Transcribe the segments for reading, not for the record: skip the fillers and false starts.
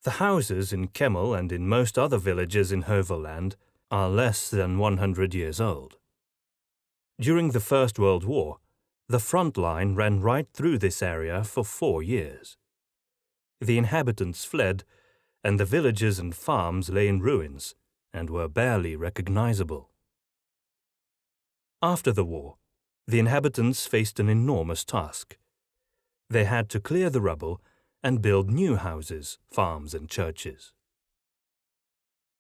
The houses in Kemmel and in most other villages in Heuvelland are less than 100 years old. During the First World War, the front line ran right through this area for 4 years. The inhabitants fled, and the villages and farms lay in ruins and were barely recognizable. After the war, the inhabitants faced an enormous task. They had to clear the rubble and build new houses, farms, and churches.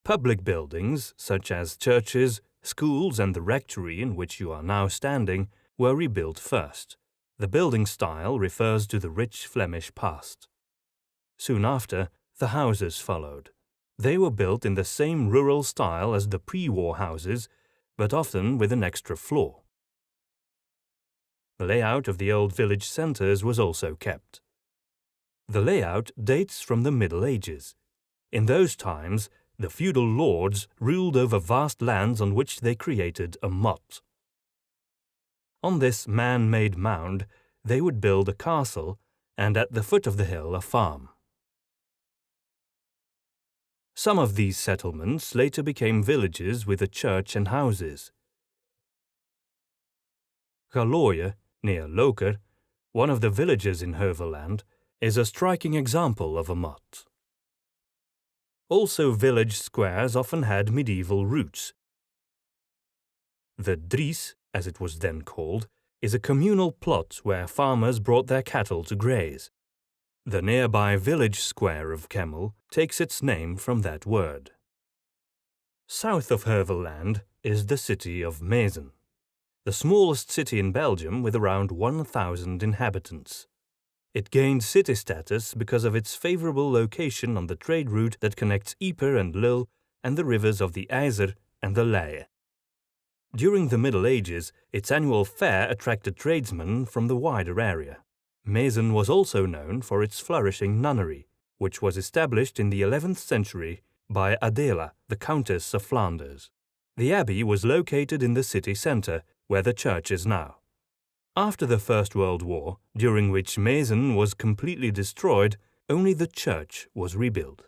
Public buildings, such as churches, schools, and the rectory in which you are now standing, were rebuilt first. The building style refers to the rich Flemish past. Soon after, the houses followed. They were built in the same rural style as the pre-war houses, but often with an extra floor. The layout of the old village centres was also kept. The layout dates from the Middle Ages. In those times, the feudal lords ruled over vast lands on which they created a motte. On this man-made mound, they would build a castle, and at the foot of the hill a farm. Some of these settlements later became villages with a church and houses. Galooye, near Loker, one of the villages in Heuvelland, is a striking example of a motte. Also, village squares often had medieval roots. The Dries, as it was then called, is a communal plot where farmers brought their cattle to graze. The nearby village square of Kemmel takes its name from that word. South of Heuvelland is the city of Mezen, the smallest city in Belgium with around 1,000 inhabitants. It gained city status because of its favorable location on the trade route that connects Yper and Lille and the rivers of the IJzer and the Leie. During the Middle Ages, its annual fair attracted tradesmen from the wider area. Mezen was also known for its flourishing nunnery, which was established in the 11th century by Adela, the Countess of Flanders. The abbey was located in the city centre, where the church is now. After the First World War, during which Mezen was completely destroyed, only the church was rebuilt.